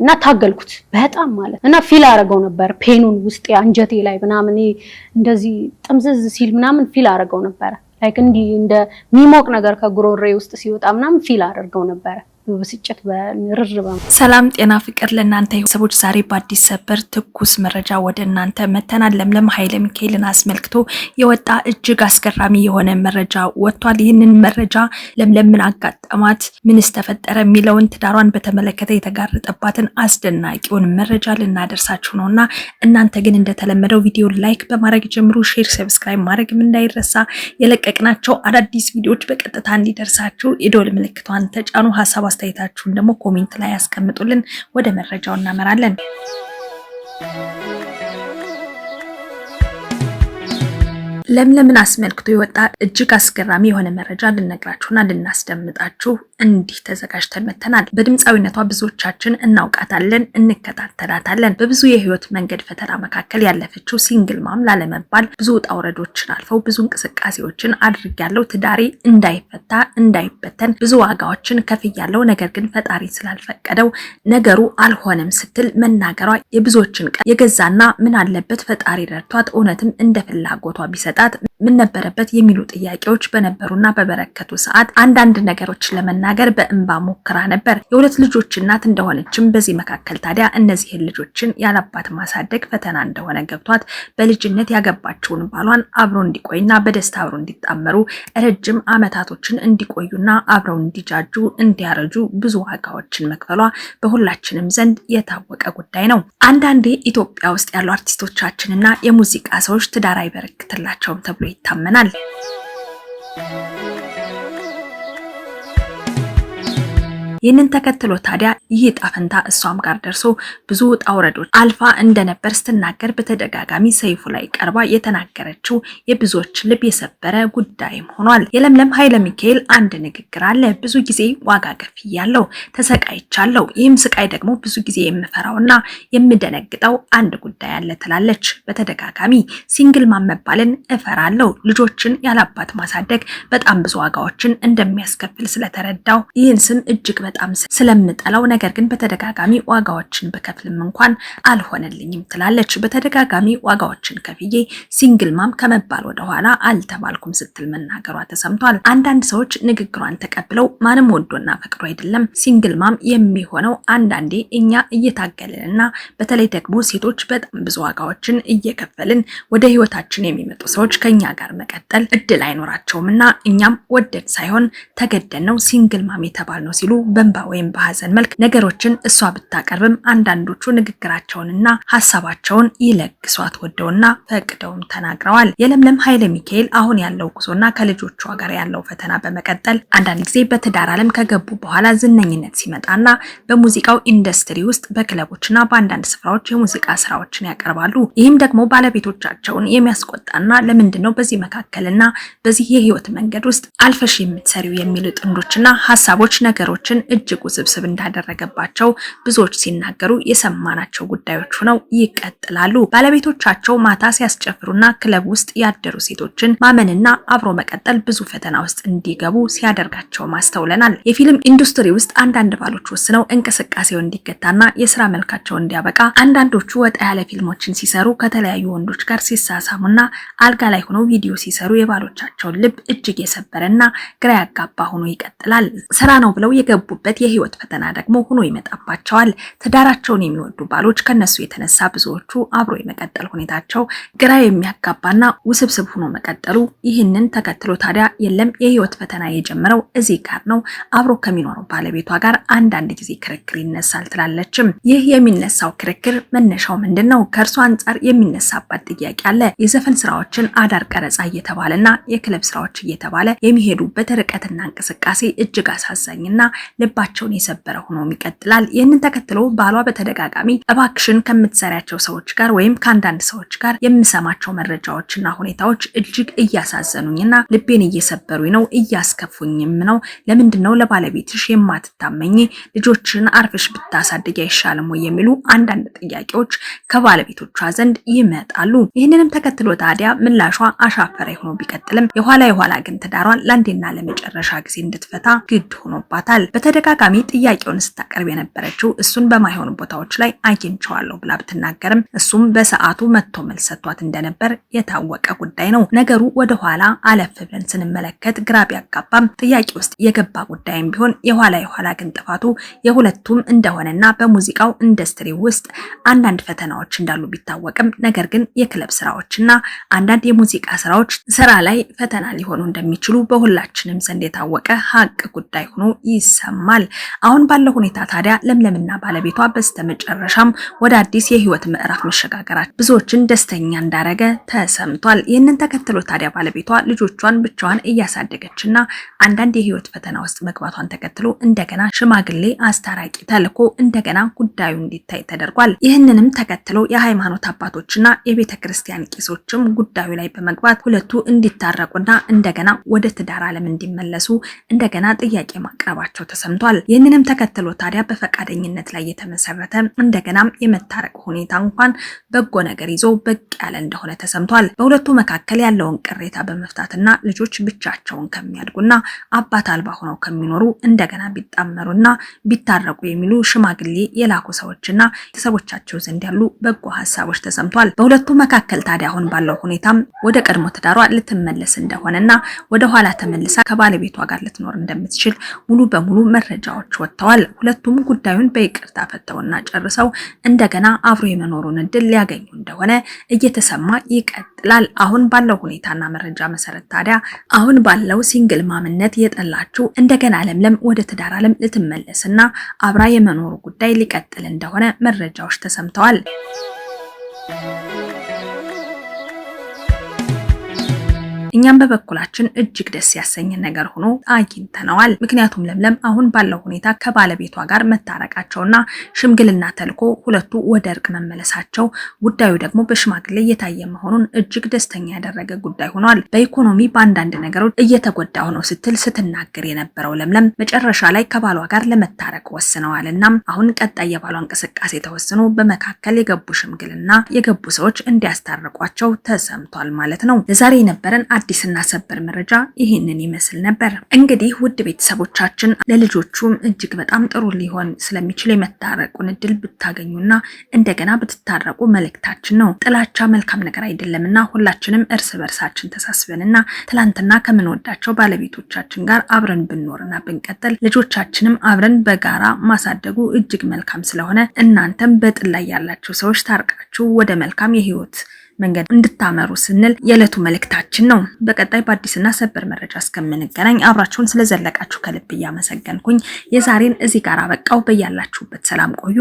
እና ታገልኩት በጣም ማለት እና ፊል አረጋው ነበር ፔኑን ውስጥ አንጀቴ ላይ ምናምን እንደዚህ ጥምዝዝ ሲል ምናምን ፊል አረጋው ነበር ላይክ እንደ ሚሞቅ ነገር ከጉሮሬ ውስጥ ሲወጣ ምናምን ፊል አረጋው ነበር በብስጭት በርርባ ሰላም ጤና ፍቅር ለእናንተ ሰዎች ዛሬ በአዲስ ሰበር ትኩስ መረጃ ወደ እናንተ መተናል። ለምለም ኃይለ ሚካኤልን አስመልክቶ የወጣ እጅግ አስገራሚ የሆነ መረጃ ወጥቷል። ይህንን መረጃ ለምለም ምን አጋጠማት፣ ምንስ ተፈጠረ የሚለውን ትዳሯን በተመለከተ የተጋረጠባትን አስደናቂውን መረጃ ልናደርሳችሁ ነውና እናንተ ግን እንደተለመደው ቪዲዮ ላይክ በማድረግ ጀምሩ፣ ሼር፣ ሰብስክራይብ ማድረግም እንዳይረሳ። የለቀቅናቸው አዳዲስ ቪዲዮዎች በቀጥታ እንዲደርሳችሁ የደወል ምልክቷን ተጫኑ። ሀሳብ አስተያየታችሁን ደግሞ ኮሜንት ላይ ያስቀምጡልን። ወደ መረጃው እናመራለን። ለምለምን አስመልክቶ የወጣ እጅግ አስገራሚ የሆነ መረጃ ልነግራችሁና ልናስደምጣችሁ እንዲህ ተዘጋጅተን መተናል። በድምፃዊነቷ ብዙዎቻችን እናውቃታለን፣ እንከታተላታለን። በብዙ የህይወት መንገድ ፈተና መካከል ያለፈችው ሲንግል ማም ላለመባል ብዙ ውጣ ውረዶችን አልፈው ብዙ እንቅስቃሴዎችን አድርጊያለሁ፣ ትዳሬ እንዳይፈታ እንዳይበተን ብዙ ዋጋዎችን ከፍያለሁ፣ ነገር ግን ፈጣሪ ስላልፈቀደው ነገሩ አልሆነም ስትል መናገሯ የብዙዎችን ቀን የገዛና ምን አለበት ፈጣሪ ረድቷት እውነትም እንደ ፍላጎቷ ቢሰጣ ምን ነበረበት የሚሉ ጥያቄዎች በነበሩና በበረከቱ ሰዓት አንዳንድ ነገሮች ለመናገር በእንባ ሞክራ ነበር። የሁለት ልጆች እናት እንደሆነችም በዚህ መካከል ታዲያ እነዚህን ልጆችን ያላባት ማሳደግ ፈተና እንደሆነ ገብቷት በልጅነት ያገባቸውን ባሏን አብሮ እንዲቆይና በደስታ አብሮ እንዲጣመሩ ረጅም አመታቶችን እንዲቆዩና አብረው እንዲጃጁ እንዲያረጁ ብዙ ዋጋዎችን መክፈሏ በሁላችንም ዘንድ የታወቀ ጉዳይ ነው። አንዳንዴ ኢትዮጵያ ውስጥ ያሉ አርቲስቶቻችንና የሙዚቃ ሰዎች ትዳር አይበረክትላቸው ተብሎ ይታመናል። ይህንን ተከትሎ ታዲያ ይህ ጣፈንታ እሷም ጋር ደርሶ ብዙ ውጣ ውረዶች አልፋ እንደነበር ስትናገር በተደጋጋሚ ሰይፉ ላይ ቀርባ የተናገረችው የብዙዎች ልብ የሰበረ ጉዳይም ሆኗል። የለምለም ኃይለ ሚካኤል አንድ ንግግር አለ። ብዙ ጊዜ ዋጋ ከፍያለሁ፣ ተሰቃይቻለሁ። ይህም ስቃይ ደግሞ ብዙ ጊዜ የምፈራውና የምደነግጠው አንድ ጉዳይ አለ ትላለች። በተደጋጋሚ ሲንግል ማም መባልን እፈራለሁ፣ ልጆችን ያላባት ማሳደግ በጣም ብዙ ዋጋዎችን እንደሚያስከፍል ስለተረዳው ይህን ስም እጅግ በጣም ስለምጠላው ነገር ግን በተደጋጋሚ ዋጋዎችን በከፍልም እንኳን አልሆነልኝም ትላለች። በተደጋጋሚ ዋጋዎችን ከፍዬ ሲንግል ማም ከመባል ወደ ኋላ አልተባልኩም ስትል መናገሯ ተሰምቷል። አንዳንድ ሰዎች ንግግሯን ተቀብለው ማንም ወዶና ፈቅዶ አይደለም ሲንግል ማም የሚሆነው አንዳንዴ እኛ እየታገለንና በተለይ ደግሞ ሴቶች በጣም ብዙ ዋጋዎችን እየከፈልን ወደ ህይወታችን የሚመጡ ሰዎች ከኛ ጋር መቀጠል እድል አይኖራቸውምና እኛም ወደድ ሳይሆን ተገደን ነው ሲንግል ማም የተባልነው ሲሉ በእንባ ወይም በሐዘን መልክ ነገሮችን እሷ ብታቀርብም አንዳንዶቹ ንግግራቸውንና ሐሳባቸውን ይለግሷት ወደውና ፈቅደውም ተናግረዋል። የለምለም ኃይለ ሚካኤል አሁን ያለው ጉዞና ከልጆቿ ጋር ያለው ፈተና በመቀጠል አንዳንድ ጊዜ በትዳር ዓለም ከገቡ በኋላ ዝነኝነት ሲመጣና በሙዚቃው ኢንዱስትሪ ውስጥ በክለቦችና በአንዳንድ ስፍራዎች የሙዚቃ ስራዎችን ያቀርባሉ። ይህም ደግሞ ባለቤቶቻቸውን የሚያስቆጣና ለምንድነው በዚህ መካከልና በዚህ የህይወት መንገድ ውስጥ አልፈሽ የምትሰሪው የሚሉ ጥንዶችና ሐሳቦች ነገሮችን እጅግ ውስብስብ እንዳደረገባቸው ብዙዎች ሲናገሩ የሰማናቸው ጉዳዮች ሆነው ይቀጥላሉ። ባለቤቶቻቸው ማታ ሲያስጨፍሩና ክለብ ውስጥ ያደሩ ሴቶችን ማመንና አብሮ መቀጠል ብዙ ፈተና ውስጥ እንዲገቡ ሲያደርጋቸው ማስተውለናል። የፊልም ኢንዱስትሪ ውስጥ አንዳንድ ባሎች ወስነው እንቅስቃሴው እንዲገታና የስራ መልካቸው እንዲያበቃ አንዳንዶቹ ወጣ ያለ ፊልሞችን ሲሰሩ ከተለያዩ ወንዶች ጋር ሲሳሳሙና አልጋ ላይ ሆነው ቪዲዮ ሲሰሩ የባሎቻቸውን ልብ እጅግ የሰበረና ግራ ያጋባ ሆኖ ይቀጥላል። ስራ ነው ብለው የገቡበት የህይወት ፈተና ደግሞ ሆኖ ይመጣባቸዋል። ትዳራቸውን የሚወዱ ባሎች ከነሱ የተነሳ ብዙዎቹ አብሮ የመቀጠል ሁኔታቸው ግራ የሚያጋባና ውስብስብ ሆኖ መቀጠሉ ይህንን ተከትሎ ታዲያ የለም የህይወት ፈተና የጀመረው እዚህ ጋር ነው። አብሮ ከሚኖረው ባለቤቷ ጋር አንዳንድ ጊዜ ክርክር ይነሳል ትላለችም። ይህ የሚነሳው ክርክር መነሻው ምንድነው? ከእርሷ አንጻር የሚነሳባት ጥያቄ አለ። የዘፈን ስራዎችን አዳር ቀረጻ እየተባለና የክለብ ስራዎች እየተባለ የሚሄዱበት ርቀትና እንቅስቃሴ እጅግ አሳዛኝና ልባቸውን የሰበረ ሆኖ ይቀጥላል። ይህንን ተከትሎ ባሏ በተደጋጋሚ እባክሽን ከምትሰሪያቸው ሰዎች ጋር ወይም ከአንዳንድ ሰዎች ጋር የምሰማቸው መረጃዎችና ሁኔታዎች እጅግ እያሳዘኑኝና ልቤን እየሰበሩኝ ነው፣ እያስከፉኝም ነው። ለምንድነው ለባለቤትሽ የማትታመኝ? ልጆችን አርፈሽ ብታሳድጊ አይሻልም ወይ? የሚሉ አንዳንድ ጥያቄዎች ከባለቤቶቿ ዘንድ ይመጣሉ። ይህንንም ተከትሎ ታዲያ ምላሿ አሻፈረኝ ሆኖ ቢቀጥልም የኋላ ግን ትዳሯን ለአንዴና ለመጨረሻ ጊዜ እንድትፈታ ግድ ሆኖባታል። በተደጋጋሚ ጥያቄውን ስታቀርብ የነበረችው እሱን በማይሆኑ ቦታዎች ላይ አግኝቼዋለሁ ብላ ብትናገርም እሱም በሰዓቱ መጥቶ መልስ ሰጥቷት እንደነበር የታወቀ ጉዳይ ነው። ነገሩ ወደ ኋላ አለፍ ብለን ስንመለከት ግራ ቢያጋባም ጥያቄ ውስጥ የገባ ጉዳይም ቢሆን የኋላ ግን ጥፋቱ የሁለቱም እንደሆነና በሙዚቃው ኢንዱስትሪ ውስጥ አንዳንድ ፈተናዎች እንዳሉ ቢታወቅም ነገር ግን የክለብ ስራዎችና አንዳንድ የሙዚቃ ስራዎች ስራ ላይ ፈተና ሊሆኑ እንደሚችሉ በሁላችንም ዘንድ የታወቀ ሀቅ ጉዳይ ሆኖ ይሰማል። አሁን ባለው ሁኔታ ታዲያ ለምለምና ባለቤቷ በስተመጨረሻም ወደ አዲስ የህይወት ምዕራፍ መሸጋገራቸው ብዙዎችን ደስተኛ እንዳረገ ተሰምቷል። ይህንን ተከትሎ ታዲያ ባለቤቷ ልጆቿን ብቻዋን እያሳደገችና አንዳንድ የህይወት ፈተና ውስጥ መግባቷን ተከትሎ እንደገና ሽማግሌ አስታራቂ ተልኮ እንደገና ጉዳዩ እንዲታይ ተደርጓል። ይህንንም ተከትሎ የሃይማኖት አባቶችና የቤተ ክርስቲያን ቄሶችም ጉዳዩ ላይ በመግባት ሁለቱ እንዲታረቁና እንደገና ወደ ትዳር ዓለም እንዲመለሱ እንደገና ጥያቄ ማቅረባቸው ተሰምቷል። ይህንንም ተከትሎ ታዲያ በፈቃደኝነት ላይ የተመሰረተ እንደገናም የመታረቅ ሁኔታ እንኳን በጎ ነገር ይዞ በቅ ያለ እንደሆነ ተሰምቷል። በሁለቱ መካከል ያለውን ቅሬታ በመፍታትና ልጆች ብቻቸውን ከሚያድጉና አባት አልባ ሆነው ከሚኖሩ እንደገና ቢጣመሩና ቢታረቁ የሚሉ ሽማግሌ የላኩ ሰዎችና ቤተሰቦቻቸው ዘንድ ያሉ በጎ ሀሳቦች ተሰምቷል። በሁለቱ መካከል ታዲያ አሁን ባለው ሁኔታም ወደ ቀድሞ ትዳሯ ልትመለስ እንደሆነና ወደ ኋላ ተመልሳ ከባለቤቷ ጋር ልትኖር እንደምትችል ሙሉ በሙሉ መረጃዎች ወጥተዋል። ሁለቱም ጉዳዩን በይቅርታ ፈተውና ጨርሰው እንደገና አብሮ የመኖሩን እድል ሊያገኙ እንደሆነ እየተሰማ ይቀጥላል። አሁን ባለው ሁኔታና መረጃ መሰረት ታዲያ አሁን ባለው ሲንግል ማምነት የጠላችው እንደገና ለምለም ወደ ትዳር ዓለም ልትመለስና አብራ የመኖሩ ጉዳይ ሊቀጥል እንደሆነ መረጃዎች ተሰምተዋል። እኛም በበኩላችን እጅግ ደስ ያሰኘን ነገር ሆኖ አግኝተነዋል። ምክንያቱም ለምለም አሁን ባለው ሁኔታ ከባለቤቷ ጋር መታረቃቸውና ሽምግልና ተልኮ ሁለቱ ወደ እርቅ መመለሳቸው ጉዳዩ ደግሞ በሽማግሌ እየታየ መሆኑን እጅግ ደስተኛ ያደረገ ጉዳይ ሆኗል። በኢኮኖሚ በአንዳንድ ነገሮች እየተጎዳሁ ነው ስትል ስትናገር የነበረው ለምለም መጨረሻ ላይ ከባሏ ጋር ለመታረቅ ወስነዋልና አሁን ቀጣይ የባሏ እንቅስቃሴ ተወስኖ በመካከል የገቡ ሽምግልና የገቡ ሰዎች እንዲያስታርቋቸው ተሰምቷል ማለት ነው። ለዛሬ የነበረን አዲስና ሰበር መረጃ ይሄንን ይመስል ነበር። እንግዲህ ውድ ቤተሰቦቻችን ለልጆቹም እጅግ በጣም ጥሩ ሊሆን ስለሚችል የመታረቁን እድል ብታገኙና እንደገና ብትታረቁ መልእክታችን ነው። ጥላቻ መልካም ነገር አይደለምና ሁላችንም እርስ በርሳችን ተሳስበንና ትላንትና ከምንወዳቸው ባለቤቶቻችን ጋር አብረን ብንኖርና ብንቀጥል ልጆቻችንም አብረን በጋራ ማሳደጉ እጅግ መልካም ስለሆነ እናንተም በጥል ላይ ያላችሁ ሰዎች ታርቃችሁ ወደ መልካም የህይወት መንገድ እንድታመሩ ስንል የዕለቱ መልእክታችን ነው። በቀጣይ በአዲስና ሰበር መረጃ እስከምንገናኝ አብራችሁን ስለዘለቃችሁ ከልብ እያመሰገንኩኝ የዛሬን እዚህ ጋር አበቃው። በያላችሁበት ሰላም ቆዩ።